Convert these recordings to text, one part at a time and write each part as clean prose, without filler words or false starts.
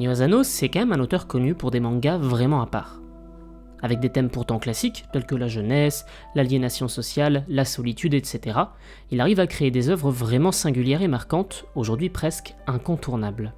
Kunio Asano, c'est quand même un auteur connu pour des mangas vraiment à part. Avec des thèmes pourtant classiques, tels que la jeunesse, l'aliénation sociale, la solitude, etc., il arrive à créer des œuvres vraiment singulières et marquantes, aujourd'hui presque incontournables.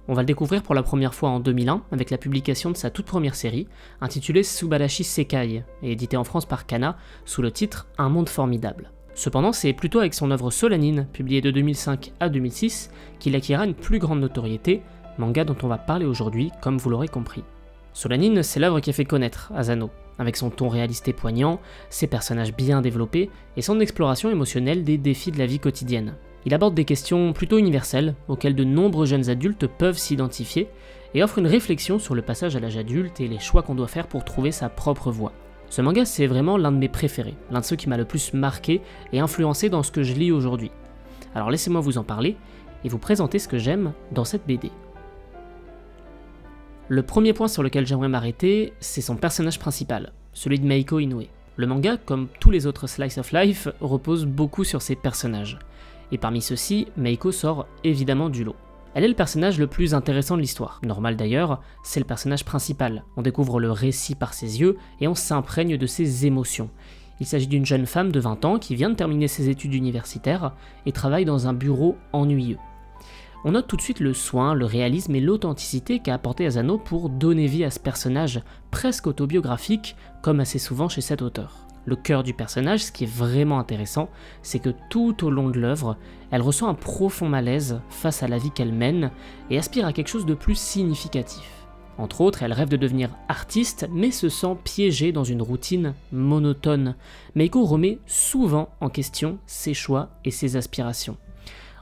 On va le découvrir pour la première fois en 2001 avec la publication de sa toute première série, intitulée Subarashi Sekai, et éditée en France par Kana, sous le titre Un monde formidable. Cependant, c'est plutôt avec son œuvre Solanine, publiée de 2005 à 2006, qu'il acquérera une plus grande notoriété, manga dont on va parler aujourd'hui, comme vous l'aurez compris. Solanine, c'est l'œuvre qui a fait connaître Asano, avec son ton réaliste et poignant, ses personnages bien développés et son exploration émotionnelle des défis de la vie quotidienne. Il aborde des questions plutôt universelles, auxquelles de nombreux jeunes adultes peuvent s'identifier, et offre une réflexion sur le passage à l'âge adulte et les choix qu'on doit faire pour trouver sa propre voie. Ce manga, c'est vraiment l'un de mes préférés, l'un de ceux qui m'a le plus marqué et influencé dans ce que je lis aujourd'hui. Alors laissez-moi vous en parler et vous présenter ce que j'aime dans cette BD. Le premier point sur lequel j'aimerais m'arrêter, c'est son personnage principal, celui de Meiko Inoue. Le manga, comme tous les autres slice of life, repose beaucoup sur ses personnages. Et parmi ceux-ci, Meiko sort évidemment du lot. Elle est le personnage le plus intéressant de l'histoire. Normal d'ailleurs, c'est le personnage principal. On découvre le récit par ses yeux et on s'imprègne de ses émotions. Il s'agit d'une jeune femme de 20 ans qui vient de terminer ses études universitaires et travaille dans un bureau ennuyeux. On note tout de suite le soin, le réalisme et l'authenticité qu'a apporté Asano pour donner vie à ce personnage presque autobiographique, comme assez souvent chez cet auteur. Le cœur du personnage, ce qui est vraiment intéressant, c'est que tout au long de l'œuvre, elle ressent un profond malaise face à la vie qu'elle mène et aspire à quelque chose de plus significatif. Entre autres, elle rêve de devenir artiste, mais se sent piégée dans une routine monotone. Meiko remet souvent en question ses choix et ses aspirations.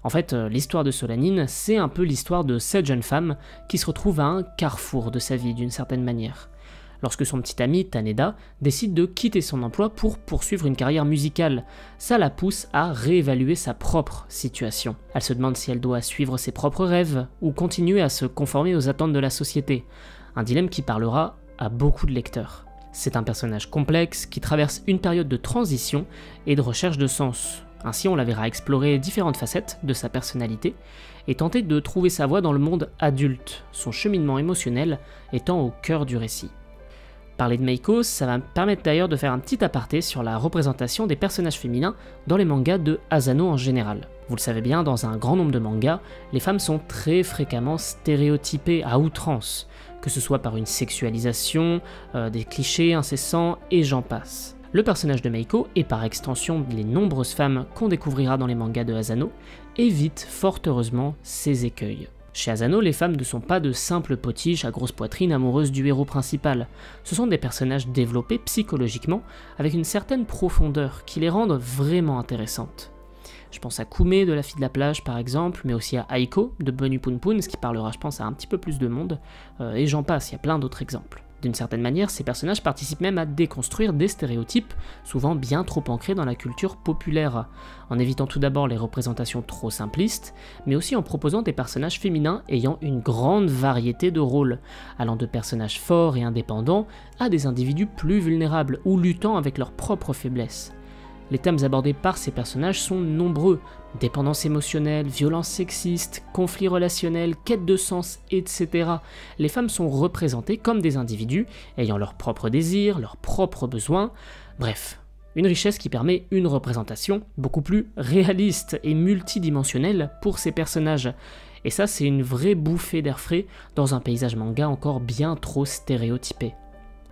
En fait, l'histoire de Solanine, c'est un peu l'histoire de cette jeune femme qui se retrouve à un carrefour de sa vie d'une certaine manière. Lorsque son petit ami, Taneda, décide de quitter son emploi pour poursuivre une carrière musicale, ça la pousse à réévaluer sa propre situation. Elle se demande si elle doit suivre ses propres rêves ou continuer à se conformer aux attentes de la société, un dilemme qui parlera à beaucoup de lecteurs. C'est un personnage complexe qui traverse une période de transition et de recherche de sens. Ainsi, on la verra explorer différentes facettes de sa personnalité et tenter de trouver sa voie dans le monde adulte, son cheminement émotionnel étant au cœur du récit. Parler de Meiko, ça va me permettre d'ailleurs de faire un petit aparté sur la représentation des personnages féminins dans les mangas de Asano en général. Vous le savez bien, dans un grand nombre de mangas, les femmes sont très fréquemment stéréotypées à outrance, que ce soit par une sexualisation, des clichés incessants et j'en passe. Le personnage de Meiko, et par extension les nombreuses femmes qu'on découvrira dans les mangas de Asano, évite fort heureusement ces écueils. Chez Asano, les femmes ne sont pas de simples potiches à grosse poitrine amoureuses du héros principal. Ce sont des personnages développés psychologiquement avec une certaine profondeur qui les rendent vraiment intéressantes. Je pense à Kume de La Fille de la Plage par exemple, mais aussi à Aiko de Bunny Poon Poon, ce qui parlera je pense à un petit peu plus de monde, et j'en passe, il y a plein d'autres exemples. D'une certaine manière, ces personnages participent même à déconstruire des stéréotypes, souvent bien trop ancrés dans la culture populaire, en évitant tout d'abord les représentations trop simplistes, mais aussi en proposant des personnages féminins ayant une grande variété de rôles, allant de personnages forts et indépendants à des individus plus vulnérables ou luttant avec leurs propres faiblesses. Les thèmes abordés par ces personnages sont nombreux, dépendance émotionnelle, violence sexiste, conflits relationnels, quête de sens, etc. Les femmes sont représentées comme des individus ayant leurs propres désirs, leurs propres besoins, bref, une richesse qui permet une représentation beaucoup plus réaliste et multidimensionnelle pour ces personnages. Et ça, c'est une vraie bouffée d'air frais dans un paysage manga encore bien trop stéréotypé.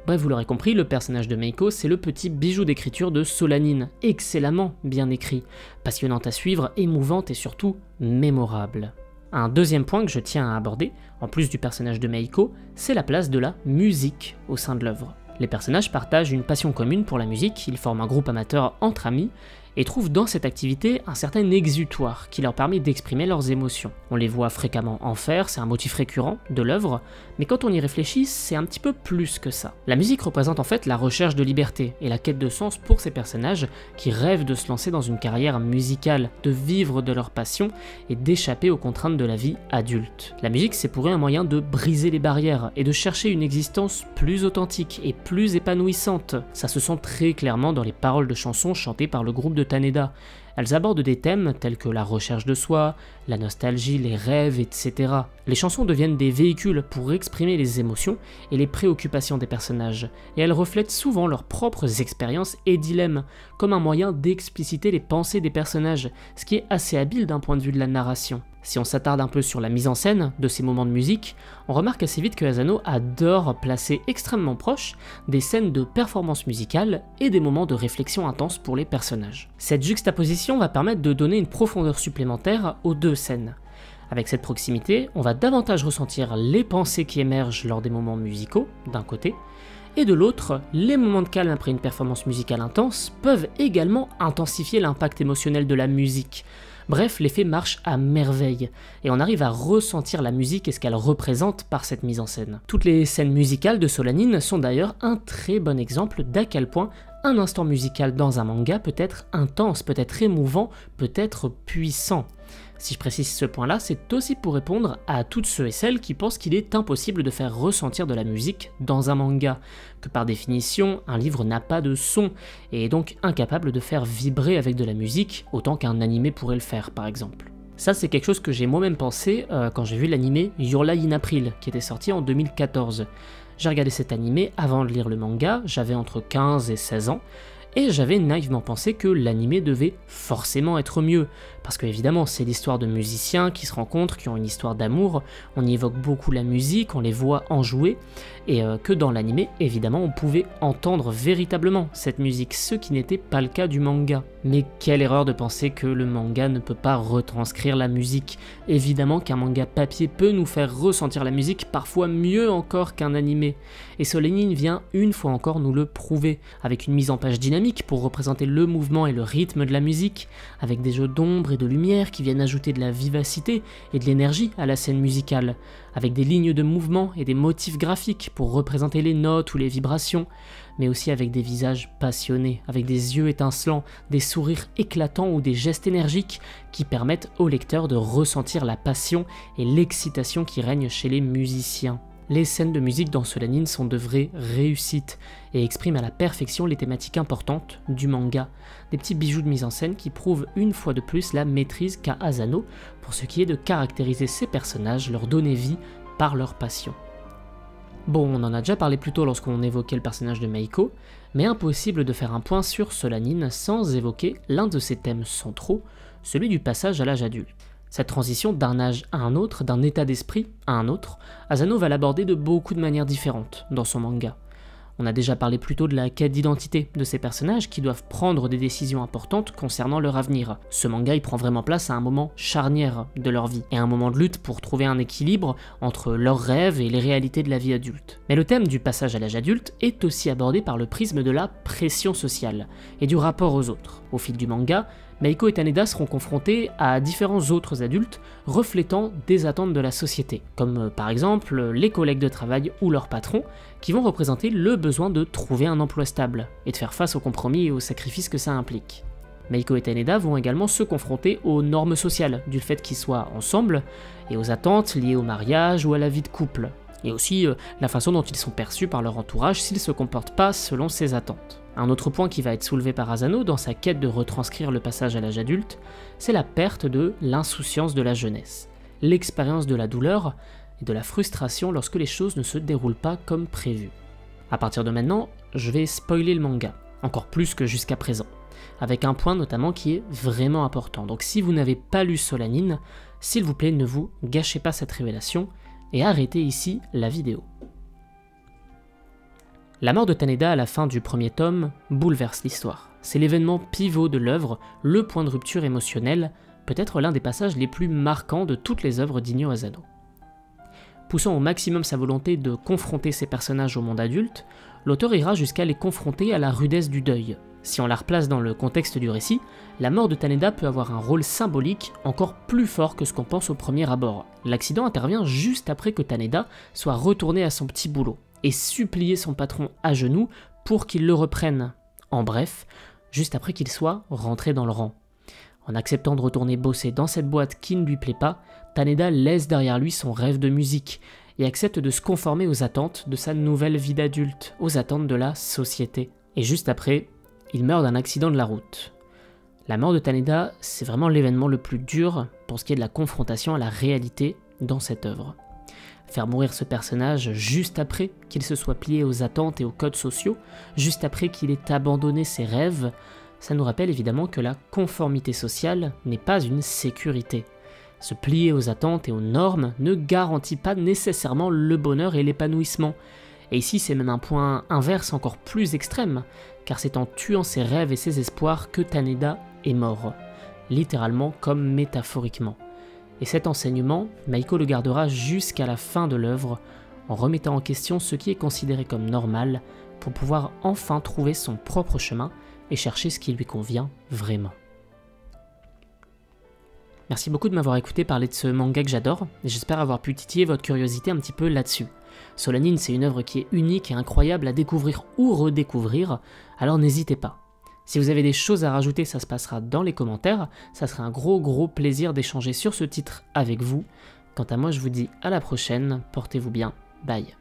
Bref, vous l'aurez compris, le personnage de Meiko, c'est le petit bijou d'écriture de Solanine, excellemment bien écrit, passionnante à suivre, émouvante et surtout mémorable. Un deuxième point que je tiens à aborder, en plus du personnage de Meiko, c'est la place de la musique au sein de l'œuvre. Les personnages partagent une passion commune pour la musique, ils forment un groupe amateur entre amis, et trouvent dans cette activité un certain exutoire qui leur permet d'exprimer leurs émotions. On les voit fréquemment en faire, c'est un motif récurrent de l'œuvre, mais quand on y réfléchit, c'est un petit peu plus que ça. La musique représente en fait la recherche de liberté et la quête de sens pour ces personnages qui rêvent de se lancer dans une carrière musicale, de vivre de leur passion et d'échapper aux contraintes de la vie adulte. La musique, c'est pour eux un moyen de briser les barrières et de chercher une existence plus authentique et plus épanouissante. Ça se sent très clairement dans les paroles de chansons chantées par le groupe de de Taneda. Elles abordent des thèmes tels que la recherche de soi, la nostalgie, les rêves, etc. Les chansons deviennent des véhicules pour exprimer les émotions et les préoccupations des personnages, et elles reflètent souvent leurs propres expériences et dilemmes, comme un moyen d'expliciter les pensées des personnages, ce qui est assez habile d'un point de vue de la narration. Si on s'attarde un peu sur la mise en scène de ces moments de musique, on remarque assez vite que Asano adore placer extrêmement proche des scènes de performance musicale et des moments de réflexion intense pour les personnages. Cette juxtaposition va permettre de donner une profondeur supplémentaire aux deux scènes. Avec cette proximité, on va davantage ressentir les pensées qui émergent lors des moments musicaux, d'un côté, et de l'autre, les moments de calme après une performance musicale intense peuvent également intensifier l'impact émotionnel de la musique. Bref, l'effet marche à merveille, et on arrive à ressentir la musique et ce qu'elle représente par cette mise en scène. Toutes les scènes musicales de Solanine sont d'ailleurs un très bon exemple d'à quel point un instant musical dans un manga peut être intense, peut être émouvant, peut être puissant. Si je précise ce point-là, c'est aussi pour répondre à toutes ceux et celles qui pensent qu'il est impossible de faire ressentir de la musique dans un manga, que par définition, un livre n'a pas de son, et est donc incapable de faire vibrer avec de la musique, autant qu'un animé pourrait le faire par exemple. Ça c'est quelque chose que j'ai moi-même pensé quand j'ai vu l'animé Your Lie in April, qui était sorti en 2014. J'ai regardé cet animé avant de lire le manga, j'avais entre 15 et 16 ans, et j'avais naïvement pensé que l'animé devait forcément être mieux, parce que évidemment c'est l'histoire de musiciens qui se rencontrent, qui ont une histoire d'amour, on y évoque beaucoup la musique, on les voit en jouer, et que dans l'animé, évidemment, on pouvait entendre véritablement cette musique, ce qui n'était pas le cas du manga. Mais quelle erreur de penser que le manga ne peut pas retranscrire la musique. Évidemment qu'un manga papier peut nous faire ressentir la musique parfois mieux encore qu'un animé, et Solanine vient une fois encore nous le prouver, avec une mise en page dynamique pour représenter le mouvement et le rythme de la musique, avec des jeux d'ombre et de lumière qui viennent ajouter de la vivacité et de l'énergie à la scène musicale, avec des lignes de mouvement et des motifs graphiques pour représenter les notes ou les vibrations, mais aussi avec des visages passionnés, avec des yeux étincelants, des sourires éclatants ou des gestes énergiques qui permettent au lecteur de ressentir la passion et l'excitation qui règnent chez les musiciens. Les scènes de musique dans Solanine sont de vraies réussites et expriment à la perfection les thématiques importantes du manga. Des petits bijoux de mise en scène qui prouvent une fois de plus la maîtrise qu'a Asano pour ce qui est de caractériser ses personnages, leur donner vie par leur passion. Bon, on en a déjà parlé plus tôt lorsqu'on évoquait le personnage de Meiko, mais impossible de faire un point sur Solanine sans évoquer l'un de ses thèmes centraux, celui du passage à l'âge adulte. Cette transition d'un âge à un autre, d'un état d'esprit à un autre, Asano va l'aborder de beaucoup de manières différentes dans son manga. On a déjà parlé plus tôt de la quête d'identité de ces personnages qui doivent prendre des décisions importantes concernant leur avenir. Ce manga il prend vraiment place à un moment charnière de leur vie, et un moment de lutte pour trouver un équilibre entre leurs rêves et les réalités de la vie adulte. Mais le thème du passage à l'âge adulte est aussi abordé par le prisme de la pression sociale et du rapport aux autres. Au fil du manga, Meiko et Taneda seront confrontés à différents autres adultes reflétant des attentes de la société, comme par exemple les collègues de travail ou leurs patrons, qui vont représenter le besoin de trouver un emploi stable et de faire face aux compromis et aux sacrifices que ça implique. Meiko et Taneda vont également se confronter aux normes sociales du fait qu'ils soient ensemble et aux attentes liées au mariage ou à la vie de couple, et aussi la façon dont ils sont perçus par leur entourage s'ils ne se comportent pas selon ces attentes. Un autre point qui va être soulevé par Asano dans sa quête de retranscrire le passage à l'âge adulte, c'est la perte de l'insouciance de la jeunesse, l'expérience de la douleur et de la frustration lorsque les choses ne se déroulent pas comme prévu. À partir de maintenant, je vais spoiler le manga, encore plus que jusqu'à présent, avec un point notamment qui est vraiment important. Donc si vous n'avez pas lu Solanine, s'il vous plaît ne vous gâchez pas cette révélation et arrêtez ici la vidéo. La mort de Taneda à la fin du premier tome bouleverse l'histoire. C'est l'événement pivot de l'œuvre, le point de rupture émotionnelle, peut-être l'un des passages les plus marquants de toutes les œuvres d'Inyo Asano. Poussant au maximum sa volonté de confronter ses personnages au monde adulte, l'auteur ira jusqu'à les confronter à la rudesse du deuil. Si on la replace dans le contexte du récit, la mort de Taneda peut avoir un rôle symbolique encore plus fort que ce qu'on pense au premier abord. L'accident intervient juste après que Taneda soit retourné à son petit boulot et supplier son patron à genoux pour qu'il le reprenne. En bref, juste après qu'il soit rentré dans le rang. En acceptant de retourner bosser dans cette boîte qui ne lui plaît pas, Taneda laisse derrière lui son rêve de musique et accepte de se conformer aux attentes de sa nouvelle vie d'adulte, aux attentes de la société. Et juste après, il meurt d'un accident de la route. La mort de Taneda, c'est vraiment l'événement le plus dur pour ce qui est de la confrontation à la réalité dans cette œuvre. Faire mourir ce personnage juste après qu'il se soit plié aux attentes et aux codes sociaux, juste après qu'il ait abandonné ses rêves, ça nous rappelle évidemment que la conformité sociale n'est pas une sécurité. Se plier aux attentes et aux normes ne garantit pas nécessairement le bonheur et l'épanouissement. Et ici c'est même un point inverse encore plus extrême, car c'est en tuant ses rêves et ses espoirs que Taneda est mort, littéralement comme métaphoriquement. Et cet enseignement, Maiko le gardera jusqu'à la fin de l'œuvre, en remettant en question ce qui est considéré comme normal, pour pouvoir enfin trouver son propre chemin et chercher ce qui lui convient vraiment. Merci beaucoup de m'avoir écouté parler de ce manga que j'adore, et j'espère avoir pu titiller votre curiosité un petit peu là-dessus. Solanin, c'est une œuvre qui est unique et incroyable à découvrir ou redécouvrir, alors n'hésitez pas. Si vous avez des choses à rajouter, ça se passera dans les commentaires, ça sera un gros plaisir d'échanger sur ce titre avec vous. Quant à moi, je vous dis à la prochaine, portez-vous bien, bye.